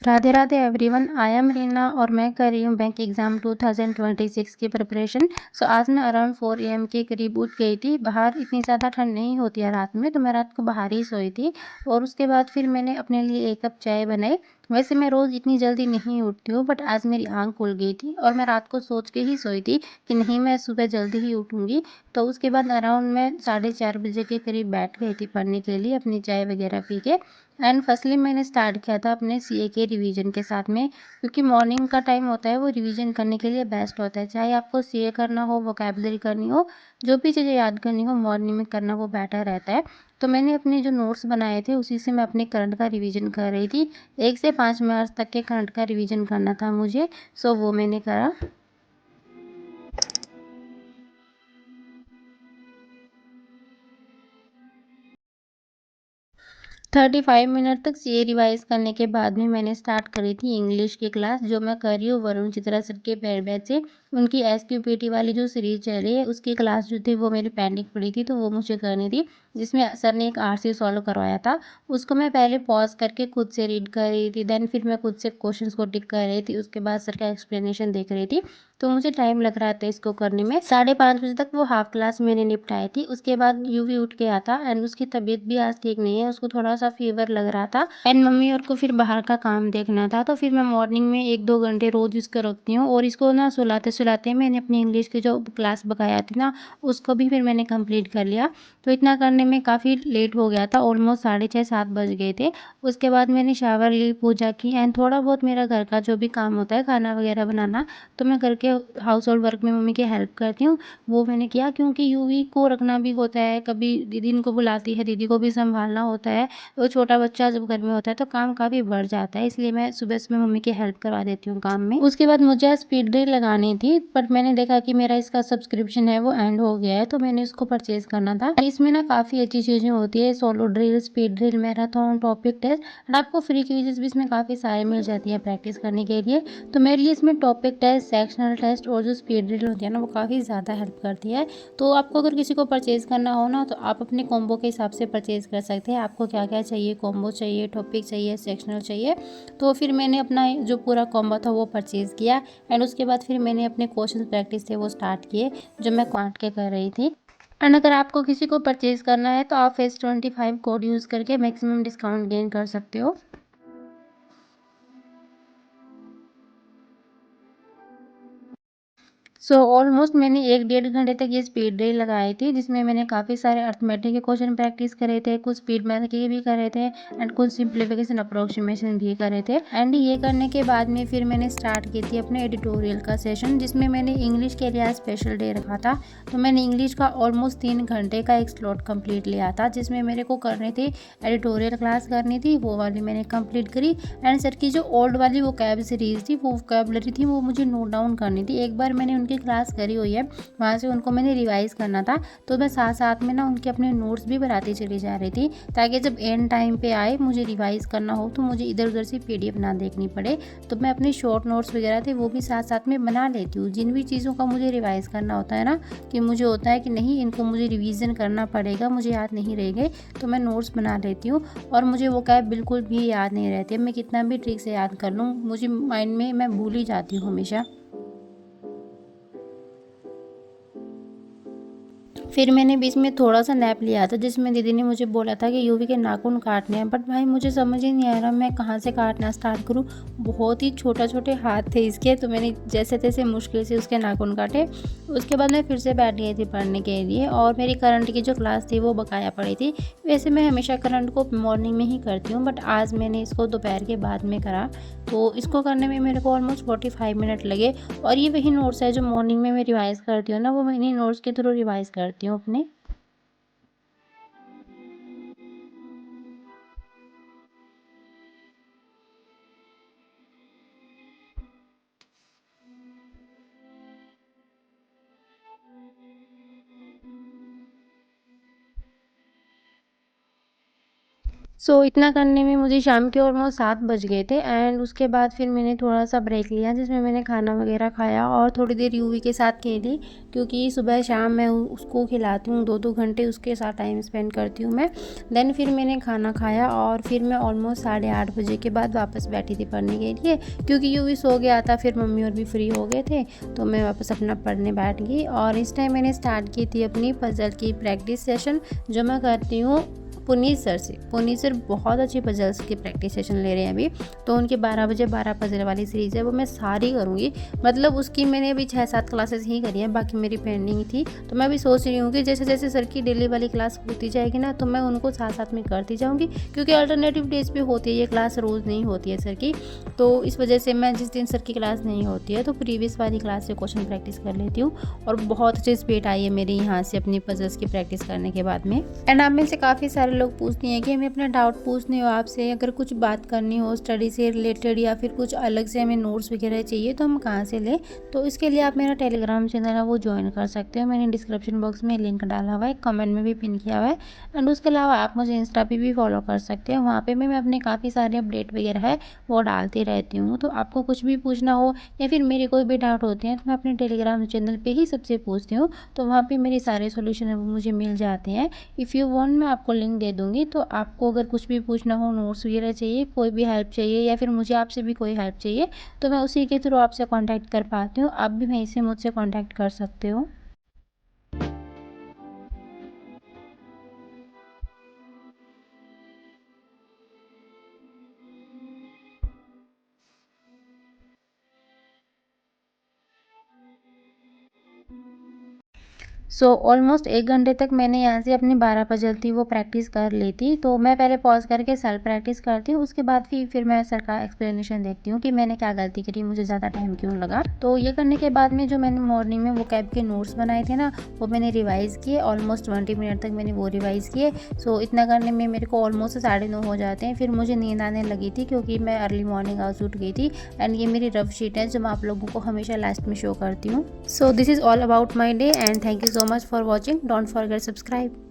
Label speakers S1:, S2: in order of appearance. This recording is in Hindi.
S1: Radhe Radhe everyone. I am Reena और मैं कर रही हूँ बैंक एग्ज़ाम 2026 की प्रिपरेशन। आज मैं अराउंड 4 AM के करीब उठ गई थी। बाहर इतनी ज़्यादा ठंड नहीं होती है रात में, तो मैं रात को बाहर ही सोई थी। और उसके बाद फिर मैंने अपने लिए 1 कप चाय बनाई। वैसे मैं रोज़ इतनी जल्दी नहीं उठती हूँ, बट आज मेरी आँख खुल गई थी और मैं रात को सोच के ही सोई थी कि नहीं, मैं सुबह जल्दी ही उठूँगी। तो उसके बाद अराउंड मैं 4:30 बजे के करीब बैठ गई थी पढ़ने के लिए, अपनी चाय वगैरह पी के। एंड फर्स्टली मैंने स्टार्ट किया था अपने सीए के रिवीजन के साथ में, क्योंकि मॉर्निंग का टाइम होता है वो रिवीजन करने के लिए बेस्ट होता है। चाहे आपको सीए करना हो, वोकैबुलरी करनी हो, जो भी चीज़ें याद करनी हो मॉर्निंग में करना वो बेटर रहता है। तो मैंने अपने जो नोट्स बनाए थे उसी से मैं अपने करंट का रिवीजन कर रही थी। 1 से 5 मार्च तक के करंट का रिवीजन करना था मुझे, सो वो मैंने करा। 35 मिनट तक सीए रिवाइज करने के बाद में मैंने स्टार्ट करी थी इंग्लिश की क्लास, जो मैं कर रही हूँ वरुण चित्रा सर के पेयर बैच से। उनकी एसक्यूपीटी वाली जो सीरीज चल रही है उसकी क्लास जो थी वो मेरी पेंडिंग पड़ी थी, तो वो मुझे करनी थी, जिसमें सर ने एक आरसी सॉल्व करवाया था। उसको मैं पहले पॉज करके खुद से रीड कर रही थी, देन फिर मैं खुद से क्वेश्चंस को टिक कर रही थी, उसके बाद सर का एक्सप्लेनेशन देख रही थी। तो मुझे टाइम लग रहा था इसको करने में। 5:30 बजे तक वो हाफ क्लास मैंने निपटाई थी। उसके बाद यूवी उठ गया था एंड उसकी तबीयत भी आज ठीक नहीं है, उसको थोड़ा सा फीवर लग रहा था एंड मम्मी और को फिर बाहर का काम देखना था। तो फिर मैं मॉर्निंग में 1-2 घंटे रोज इसको रखती हूँ और इसको ना सुलाते सुलाते मैंने अपनी इंग्लिश की जो क्लास बकाया थी ना, उसको भी फिर मैंने कंप्लीट कर लिया। तो इतना करने में काफ़ी लेट हो गया था, ऑलमोस्ट 6:30-7 बज गए थे। उसके बाद मैंने शावर ली, पूजा की एंड थोड़ा बहुत मेरा घर का जो भी काम होता है, खाना वगैरह बनाना, तो मैं घर के हाउस होल्ड वर्क में मम्मी की हेल्प करती हूँ, वो मैंने किया। क्योंकि यूवी को रखना भी होता है, कभी दीदी इनको बुलाती है, दीदी को भी संभालना होता है। तो छोटा बच्चा जब घर में होता है तो काम काफ़ी बढ़ जाता है, इसलिए मैं सुबह सुबह मम्मी की हेल्प करवा देती हूँ काम में। उसके बाद मुझे स्पीड ड्रिल लगानी थी, बट मैंने देखा कि मेरा इसका सब्सक्रिप्शन है वो एंड हो गया है, तो मैंने इसको परचेज करना था। इसमें ना काफ़ी अच्छी चीज़ें होती है, solo drill, speed drill, marathon, topic test, और आपको फ्री क्विजेस भी इसमें काफ़ी सारे मिल जाती है प्रैक्टिस करने के लिए। तो मेरे लिए इसमें टॉपिक टेस्ट, सेक्शनल टेस्ट और जो स्पीड ड्रिल होती है ना, वो काफ़ी ज़्यादा हेल्प करती है। तो आपको अगर किसी को परचेज करना हो ना, तो आप अपने कॉम्बो के हिसाब से परचेज कर सकते हैं। आपको क्या क्या चाहिए, कॉम्बो चाहिए, टॉपिक चाहिए, सेक्शनल चाहिए। तो फिर मैंने अपना जो पूरा कॉम्बो था वो परचेज़ किया एंड उसके बाद फिर मैंने अपने क्वेश्चन प्रैक्टिस थे वो स्टार्ट किए, जो मैं काट के कर रही थी। एंड अगर आपको किसी को परचेज़ करना है तो आप FES25 कोड यूज़ करके मैक्सिमम डिस्काउंट गेन कर सकते हो। ऑलमोस्ट मैंने 1-1.5 घंटे तक ये स्पीड ड्रिल लगाई थी, जिसमें मैंने काफ़ी सारे अर्थमेटिक के क्वेश्चन प्रैक्टिस करे थे, कुछ स्पीड मैथ के भी करे थे एंड कुछ सिंप्लीफिकेशन अप्रोक्सीमेशन भी करे थे। एंड ये करने के बाद में फिर मैंने स्टार्ट की थी अपने एडिटोरियल का सेशन, जिसमें मैंने इंग्लिश के लिए स्पेशल डे रखा था। तो मैंने इंग्लिश का ऑलमोस्ट 3 घंटे का एक स्लॉट कंप्लीट लिया था, जिसमें मेरे को करनी थी एडिटोरियल क्लास करनी थी, वो वाली मैंने कंप्लीट करी। एंड सर की जो ओल्ड वाली वोकैब सीरीज थी, वो वोकैबुलरी थी, वो मुझे नोट डाउन करनी थी। एक बार मैंने उनकी क्लास करी हुई है, वहाँ से उनको मैंने रिवाइज करना था, तो मैं साथ साथ में ना उनके अपने नोट्स भी बनाती चली जा रही थी, ताकि जब एंड टाइम पे आए मुझे रिवाइज करना हो तो मुझे इधर उधर से पीडीएफ ना देखनी पड़े। तो मैं अपने शॉर्ट नोट्स वगैरह थे वो भी साथ साथ में बना लेती हूँ। जिन भी चीज़ों का मुझे रिवाइज करना होता है ना, कि मुझे होता है कि नहीं इनको मुझे रिवीजन करना पड़ेगा, मुझे याद नहीं रहेंगे, तो मैं नोट्स बना लेती हूँ। और मुझे वो कैब बिल्कुल भी याद नहीं रहती, मैं कितना भी ट्रिक से याद कर लूँ, मुझे माइंड में मैं भूल ही जाती हूँ हमेशा। फिर मैंने बीच में थोड़ा सा नैप लिया था, जिसमें दीदी ने मुझे बोला था कि यूवी के नाखून काटने हैं, बट भाई मुझे समझ ही नहीं आ रहा मैं कहाँ से काटना स्टार्ट करूँ। बहुत ही छोटे छोटे हाथ थे इसके, तो मैंने जैसे तैसे मुश्किल से उसके नाखून काटे। उसके बाद मैं फिर से बैठ गई थी पढ़ने के लिए, और मेरी करंट की जो क्लास थी वो बकाया पड़ी थी। वैसे मैं हमेशा करंट को मॉर्निंग में ही करती हूँ, बट आज मैंने इसको दोपहर के बाद में करा। तो इसको करने में मेरे को ऑलमोस्ट 45 मिनट लगे। और ये वही नोट्स है जो मॉर्निंग में मैं रिवाइज़ करती हूँ ना, वो मैं इन्हीं नोट्स के थ्रू रिवाइज़ करती हूँ अपने। इतना करने में मुझे शाम के ऑलमोस्ट 7 बज गए थे एंड उसके बाद फिर मैंने थोड़ा-सा ब्रेक लिया जिसमें मैंने खाना वगैरह खाया और थोड़ी देर यूवी के साथ खेली, क्योंकि सुबह शाम मैं उसको खिलाती हूँ, 2-2 घंटे उसके साथ टाइम स्पेंड करती हूँ मैं। देन फिर मैंने खाना खाया और फिर मैं ऑलमोस्ट 8:30 बजे के बाद वापस बैठी थी पढ़ने के लिए, क्योंकि यूवी सो गया था, फिर मम्मी और भी फ्री हो गए थे, तो मैं वापस अपना पढ़ने बैठ गई। और इस टाइम मैंने स्टार्ट की थी अपनी पज़ल की प्रैक्टिस सेशन, जो मैं करती हूँ पुनीत सर से। पुनीत सर बहुत अच्छी पजल्स की प्रैक्टिस सेशन ले रहे हैं अभी, तो उनके 12 बजे 12 पजल वाली सीरीज़ है, वो मैं सारी करूँगी। मतलब उसकी मैंने अभी 6-7 क्लासेस ही करी हैं, बाकी मेरी पेंडिंग थी। तो मैं भी सोच रही हूँ कि जैसे जैसे सर की डेली वाली क्लास होती जाएगी ना, तो मैं उनको साथ साथ में करती जाऊँगी, क्योंकि अल्टरनेटिव डेज पे होती है ये क्लास, रोज़ नहीं होती है सर की। तो इस वजह से मैं जिस दिन सर की क्लास नहीं होती है, तो प्रीवियस वाली क्लास से क्वेश्चन प्रैक्टिस कर लेती हूँ। और बहुत अच्छी स्पीड आई है मेरी यहाँ से अपनी पजल्स की प्रैक्टिस करने के बाद में। एंड आप में से काफ़ी सारे लोग पूछती हैं कि हमें अपना डाउट पूछने हो आपसे, अगर कुछ बात करनी हो स्टडी से रिलेटेड या फिर कुछ अलग से हमें नोट्स वगैरह चाहिए तो हम कहाँ से लें। तो इसके लिए आप मेरा टेलीग्राम चैनल है वो ज्वाइन कर सकते हो, मैंने डिस्क्रिप्शन बॉक्स में लिंक डाला हुआ है, कमेंट में भी पिन किया हुआ है। एंड उसके अलावा आप मुझे इंस्टा पे भी फॉलो कर सकते हो, वहाँ पे मैं अपने काफ़ी सारे अपडेट वगैरह है वो डालती रहती हूँ। तो आपको कुछ भी पूछना हो या फिर मेरे कोई भी डाउट होते हैं तो मैं अपने टेलीग्राम चैनल पे ही सबसे पूछती हूँ, तो वहाँ पे मेरे सारे सॉल्यूशन है वो मुझे मिल जाते हैं। इफ़ यू वांट मैं आपको लिंक दे दूँगी, तो आपको अगर कुछ भी पूछना हो, नोट्स वगैरह चाहिए, कोई भी हेल्प चाहिए या फिर मुझे आपसे भी कोई हेल्प चाहिए, तो मैं उसी के थ्रू आपसे कॉन्टैक्ट कर पाती हूँ। आप भी वहीं से मुझसे कॉन्टैक्ट कर सकते हो। ऑलमोस्ट 1 घंटे तक मैंने यहाँ से अपनी 12 पजल थी वो प्रैक्टिस कर ली थी। तो मैं पहले पॉज़ करके सेल्फ प्रैक्टिस करती हूँ, उसके बाद फिर मैं सर का एक्सप्लेनेशन देखती हूँ कि मैंने क्या गलती करी, मुझे ज़्यादा टाइम क्यों लगा। तो ये करने के बाद में जो मैंने मॉर्निंग में वोकैब के नोट्स बनाए थे ना, वो मैंने रिवाइज़ किए, ऑलमोस्ट 20 मिनट तक मैंने वो रिवाइज़ किए। इतना करने में मेरे को ऑलमोस्ट 9:30 हो जाते हैं, फिर मुझे नींद आने लगी थी क्योंकि मैं अर्ली मॉर्निंग आवर्स उठ गई थी। एंड ये मेरी रफ शीट है जो मैं आप लोगों को हमेशा लास्ट में शो करती हूँ। This is all about my day and thank you so much for watching. Don't forget subscribe.